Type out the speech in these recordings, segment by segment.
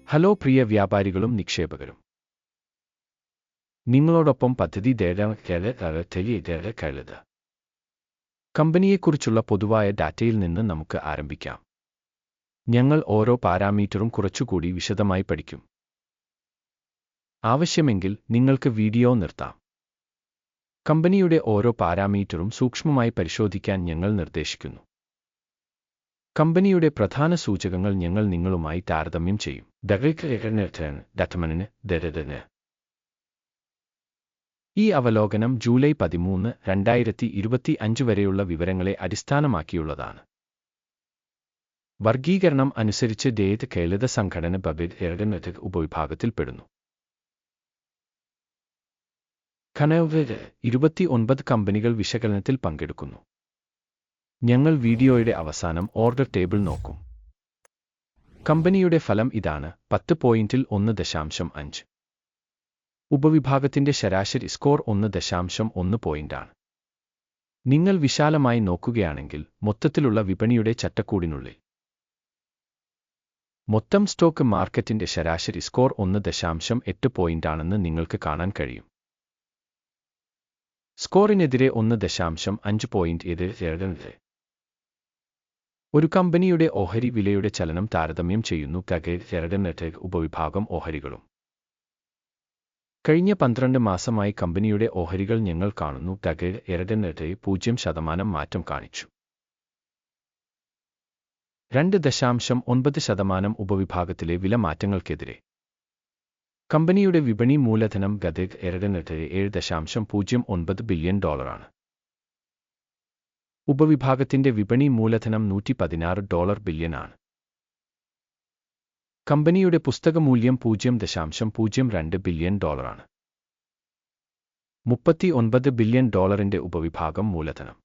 Hello പ്രിയ വ്യാപാരികളും നിക്ഷേപകരും. നിങ്ങളോടൊപ്പം പദ്ധതി കഴുത കമ്പനിയെക്കുറിച്ചുള്ള പൊതുവായ ഡാറ്റയിൽ നിന്ന് നമുക്ക് ആരംഭിക്കാം. ഞങ്ങൾ ഓരോ പാരാമീറ്ററും കുറച്ചുകൂടി വിശദമായി പഠിക്കും. ആവശ്യമെങ്കിൽ നിങ്ങൾക്ക് വീഡിയോ നിർത്താം. കമ്പനിയുടെ ഓരോ പാരാമീറ്ററും സൂക്ഷ്മമായി പരിശോധിക്കാൻ ഞങ്ങൾ നിർദ്ദേശിക്കുന്നു. കമ്പനിയുടെ പ്രധാന സൂചകങ്ങൾ ഞങ്ങൾ നിങ്ങളുമായി താരതമ്യം ചെയ്യും. ഈ അവലോകനം ജൂലൈ 13, 2025 വരെയുള്ള വിവരങ്ങളെ അടിസ്ഥാനമാക്കിയുള്ളതാണ്. വർഗീകരണം അനുസരിച്ച് ലളിത സംഘടന ഉപവിഭാഗത്തിൽപ്പെടുന്നു. 29 കമ്പനികൾ വിശകലനത്തിൽ പങ്കെടുക്കുന്നു. ഞങ്ങൾ വീഡിയോയുടെ അവസാനം ഓർഡർ ടേബിൾ നോക്കും. കമ്പനിയുടെ ഫലം ഇതാണ്: 10.1.5. ഉപവിഭാഗത്തിന്റെ ശരാശരി സ്കോർ 1.1 പോയിന്റാണ്. നിങ്ങൾ വിശാലമായി നോക്കുകയാണെങ്കിൽ മൊത്തത്തിലുള്ള വിപണിയുടെ ചട്ടക്കൂടിനുള്ളിൽ മൊത്തം സ്റ്റോക്ക് മാർക്കറ്റിന്റെ ശരാശരി സ്കോർ 1.8 പോയിന്റാണെന്ന് നിങ്ങൾക്ക് കാണാൻ കഴിയും. സ്കോറിനെതിരെ 1.5 പോയിന്റ് എതിരെ ഒരു കമ്പനിയുടെ ഓഹരി വിലയുടെ ചലനം താരതമ്യം ചെയ്യുന്നു. ഉപവിഭാഗം ഓഹരികളും. കഴിഞ്ഞ 12 മാസമായി കമ്പനിയുടെ ഓഹരികൾ ഞങ്ങൾ കാണുന്നു. 0% മാറ്റം കാണിച്ചു. 2.9% ഉപവിഭാഗത്തിലെ വില മാറ്റങ്ങൾക്കെതിരെ. കമ്പനിയുടെ വിപണി മൂലധനം $7.09 ബില്യൺ. ഉപവിഭാഗത്തിന്റെ വിപണി മൂലധനം $116 ബില്യൺ ആണ്. കമ്പനിയുടെ പുസ്തക മൂല്യം $0.02 ബില്യൺ ആണ്. $39 ബില്യൺ ഉപവിഭാഗം മൂലധനം.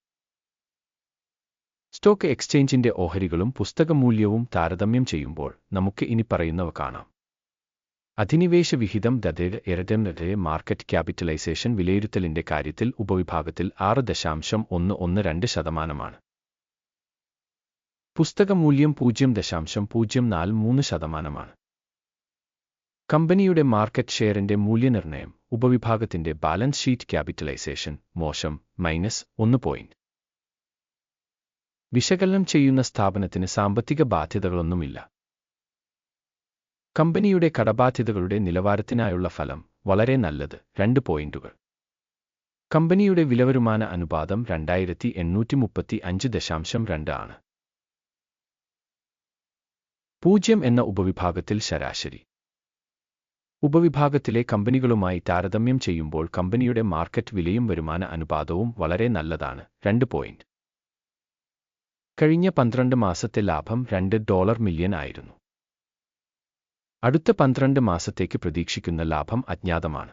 സ്റ്റോക്ക് എക്സ്ചേഞ്ചിന്റെ ഓഹരികളും പുസ്തക മൂല്യവും താരതമ്യം ചെയ്യുമ്പോൾ നമുക്ക് ഇനിപ്പറയുന്നവ കാണാം. അധിനിവേശ വിഹിതം മാർക്കറ്റ് ക്യാപിറ്റലൈസേഷൻ വിലയിരുത്തലിന്റെ കാര്യത്തിൽ ഉപവിഭാഗത്തിൽ 6.112%. പുസ്തക മൂല്യം 0.043%. കമ്പനിയുടെ മാർക്കറ്റ് ഷെയറിന്റെ മൂല്യനിർണ്ണയം ഉപവിഭാഗത്തിന്റെ ബാലൻസ് ഷീറ്റ് ക്യാപിറ്റലൈസേഷൻ മോശം -1 പോയിന്റ്. വിശകലനം ചെയ്യുന്ന സ്ഥാപനത്തിന് സാമ്പത്തിക ബാധ്യതകളൊന്നുമില്ല. കമ്പനിയുടെ കടബാധ്യതകളുടെ നിലവാരത്തിനായുള്ള ഫലം വളരെ നല്ലത് 2 പോയിന്റുകൾ. കമ്പനിയുടെ വിലവരുമാന അനുപാതം 2835.2 ആണ്. 0 എന്ന ഉപവിഭാഗത്തിൽ ശരാശരി. ഉപവിഭാഗത്തിലെ കമ്പനികളുമായി താരതമ്യം ചെയ്യുമ്പോൾ കമ്പനിയുടെ മാർക്കറ്റ് വിലയും വരുമാന അനുപാതവും വളരെ നല്ലതാണ്, 2 പോയിന്റ്. കഴിഞ്ഞ 12 മാസത്തെ ലാഭം $2 മില്യൺ ആയിരുന്നു. അടുത്ത 12 മാസത്തേക്ക് പ്രതീക്ഷിക്കുന്ന ലാഭം അജ്ഞാതമാണ്.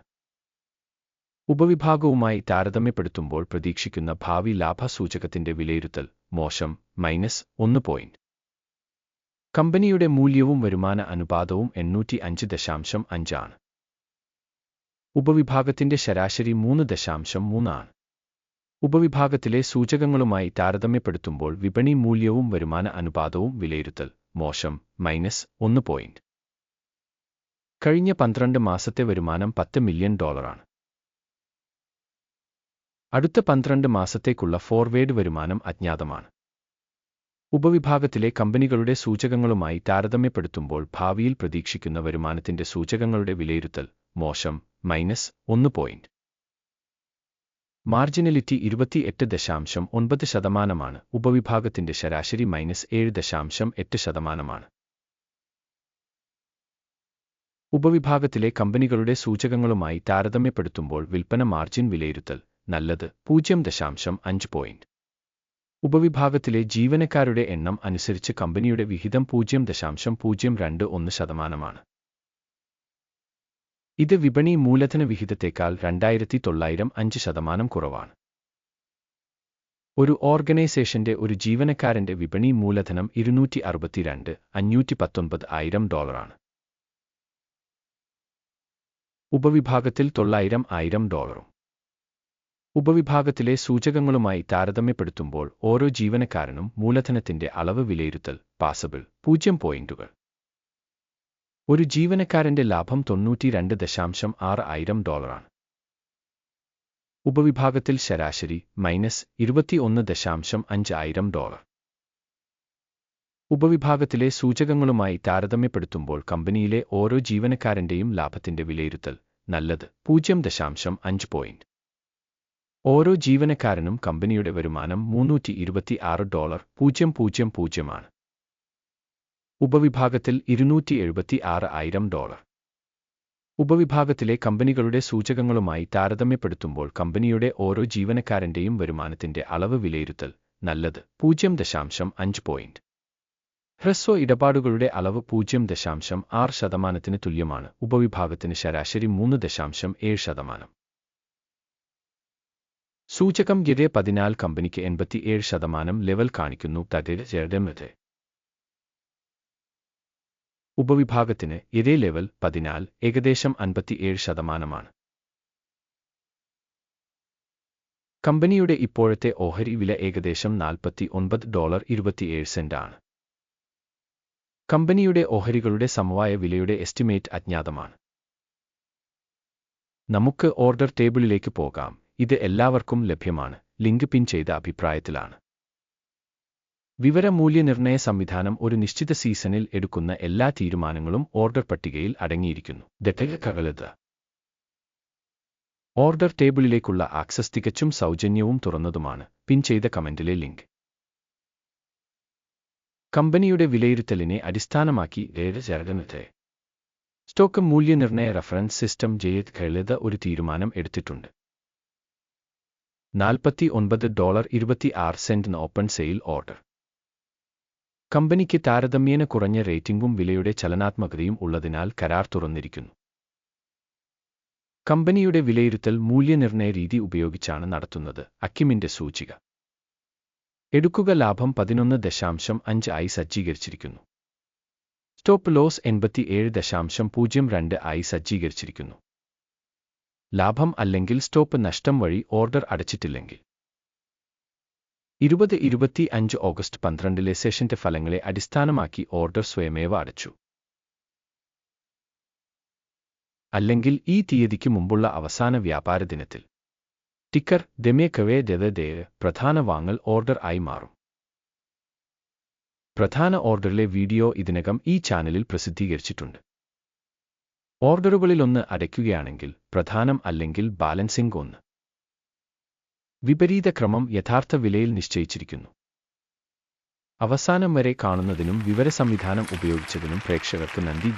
ഉപവിഭാഗവുമായി താരതമ്യപ്പെടുത്തുമ്പോൾ പ്രതീക്ഷിക്കുന്ന ഭാവി ലാഭ സൂചകത്തിന്റെ വിലയിരുത്തൽ മോശം -1 പോയിന്റ്. കമ്പനിയുടെ മൂല്യവും വരുമാന അനുപാതവും 85.5 ആണ്. ഉപവിഭാഗത്തിന്റെ ശരാശരി 3.3 ആണ്. ഉപവിഭാഗത്തിലെ സൂചകങ്ങളുമായി താരതമ്യപ്പെടുത്തുമ്പോൾ വിപണി മൂല്യവും വരുമാന അനുപാതവും വിലയിരുത്തൽ മോശം -1 പോയിന്റ്. കഴിഞ്ഞ 12 മാസത്തെ വരുമാനം $10 മില്യൺ ആണ്. അടുത്ത 12 മാസത്തേക്കുള്ള ഫോർവേഡ് വരുമാനം അജ്ഞാതമാണ്. ഉപവിഭാഗത്തിലെ കമ്പനികളുടെ സൂചകങ്ങളുമായി താരതമ്യപ്പെടുത്തുമ്പോൾ ഭാവിയിൽ പ്രതീക്ഷിക്കുന്ന വരുമാനത്തിന്റെ സൂചകങ്ങളുടെ വിലയിരുത്തൽ മോശം -1 പോയിന്റ്. മാർജിനലിറ്റി 28.9%. ഉപവിഭാഗത്തിന്റെ ശരാശരി -7.8%. ഉപവിഭാഗത്തിലെ കമ്പനികളുടെ സൂചകങ്ങളുമായി താരതമ്യപ്പെടുത്തുമ്പോൾ വിൽപ്പന മാർജിൻ വിലയിരുത്തൽ നല്ലത് 0.5 പോയിന്റ്. ഉപവിഭാഗത്തിലെ ജീവനക്കാരുടെ എണ്ണം അനുസരിച്ച് കമ്പനിയുടെ വിഹിതം 0.021%. ഇത് വിപണി മൂലധന വിഹിതത്തേക്കാൾ 2905% കുറവാണ്. ഒരു ഓർഗനൈസേഷന്റെ ഒരു ജീവനക്കാരന്റെ വിപണി മൂലധനം $262,519 ആണ്. ഉപവിഭാഗത്തിൽ $900,000. ഉപവിഭാഗത്തിലെ സൂചകങ്ങളുമായി താരതമ്യപ്പെടുത്തുമ്പോൾ ഓരോ ജീവനക്കാരനും മൂലധനത്തിന്റെ അളവ് വിലയിരുത്തൽ പാസബിൾ 0 പോയിന്റുകൾ. ഒരു ജീവനക്കാരന്റെ ലാഭം $92.6 ഉപവിഭാഗത്തിൽ ശരാശരി -$21.5 ഉപവിഭാഗത്തിലെ സൂചകങ്ങളുമായി താരതമ്യപ്പെടുത്തുമ്പോൾ കമ്പനിയിലെ ഓരോ ജീവനക്കാരന്റെയും ലാഭത്തിന്റെ വിലയിരുത്തൽ നല്ലത് 0.5 പോയിന്റ്. ഓരോ ജീവനക്കാരനും കമ്പനിയുടെ വരുമാനം $326,000 ആണ്. ഉപവിഭാഗത്തിൽ $276,000. ഉപവിഭാഗത്തിലെ കമ്പനികളുടെ സൂചകങ്ങളുമായി താരതമ്യപ്പെടുത്തുമ്പോൾ കമ്പനിയുടെ ഓരോ ജീവനക്കാരന്റെയും വരുമാനത്തിന്റെ അളവ് വിലയിരുത്തൽ നല്ലത് 0.5 പോയിന്റ്. ഹ്രസ്വ ഇടപാടുകളുടെ അളവ് 0.6% തുല്യമാണ്. ഉപവിഭാഗത്തിന് ശരാശരി 3.7%. സൂചകം ഗിരെ 14 കമ്പനിക്ക് 87% ലെവൽ കാണിക്കുന്നു. തടയുടെ ഉപവിഭാഗത്തിന് ഇതേ ലെവൽ 14 ഏകദേശം 57%. കമ്പനിയുടെ ഇപ്പോഴത്തെ ഓഹരി വില ഏകദേശം $49.27 ആണ്. കമ്പനിയുടെ ഓഹരികളുടെ സമവായ വിലയുടെ എസ്റ്റിമേറ്റ് അജ്ഞാതമാണ്. നമുക്ക് ഓർഡർ ടേബിളിലേക്ക് പോകാം. ഇത് എല്ലാവർക്കും ലഭ്യമാണ്. ലിങ്ക് പിൻ ചെയ്ത അഭിപ്രായത്തിലാണ്. വിവര മൂല്യനിർണ്ണയ സംവിധാനം ഒരു നിശ്ചിത സീസണിൽ എടുക്കുന്ന എല്ലാ തീരുമാനങ്ങളും ഓർഡർ പട്ടികയിൽ അടങ്ങിയിരിക്കുന്നു. ഓർഡർ ടേബിളിലേക്കുള്ള ആക്സസ് തികച്ചും സൗജന്യവും തുറന്നതുമാണ്. പിൻ ചെയ്ത കമന്റിലെ ലിങ്ക്. കമ്പനിയുടെ വിലയിരുത്തലിനെ അടിസ്ഥാനമാക്കി സ്റ്റോക്ക് മൂല്യനിർണ്ണയ റഫറൻസ് സിസ്റ്റം ജെയ്ത് ഒരു തീരുമാനം എടുത്തിട്ടുണ്ട്. $49.26 ഓപ്പൺ സെയിൽ ഓർഡർ. കമ്പനിക്ക് താരതമ്യേന കുറഞ്ഞ റേറ്റിംഗും വിലയുടെ ചലനാത്മകതയും ഉള്ളതിനാൽ കരാർ തുറന്നിരിക്കുന്നു. കമ്പനിയുടെ വിലയിരുത്തൽ മൂല്യനിർണ്ണയ രീതി ഉപയോഗിച്ചാണ് നടത്തുന്നത്. അക്കിമിന്റെ സൂചിക എടുക്കുക ലാഭം 11.5 ആയി സജ്ജീകരിച്ചിരിക്കുന്നു. സ്റ്റോപ്പ് ലോസ് 87.02 ആയി സജ്ജീകരിച്ചിരിക്കുന്നു. ലാഭം അല്ലെങ്കിൽ സ്റ്റോപ്പ് നഷ്ടം വഴി ഓർഡർ അടച്ചിട്ടില്ലെങ്കിൽ. 2025 ഓഗസ്റ്റ് 12 സെഷന്റെ ഫലങ്ങളെ അടിസ്ഥാനമാക്കി ഓർഡർ സ്വയമേവ അടച്ചു. അല്ലെങ്കിൽ ഈ തീയതിക്ക് മുമ്പുള്ള അവസാന വ്യാപാര ദിനത്തിൽ. ടിക്കർ DEME പ്രധാന വാങ്ങൽ ഓർഡർ ആയി മാറും. പ്രധാന ഓർഡറിലെ വീഡിയോ ഇതിനകം ഈ ചാനലിൽ പ്രസിദ്ധീകരിച്ചിട്ടുണ്ട്. ഓർഡറുകളിലൊന്ന് അടയ്ക്കുകയാണെങ്കിൽ പ്രധാനം അല്ലെങ്കിൽ ബാലൻസിംഗ് 1. വിപരീത ക്രമം യഥാർത്ഥ വിലയിൽ നിശ്ചയിച്ചിരിക്കുന്നു. അവസാനം വരെ കാണുന്നതിനും വിവര സംവിധാനം ഉപയോഗിച്ചതിനും പ്രേക്ഷകർക്ക് നന്ദി.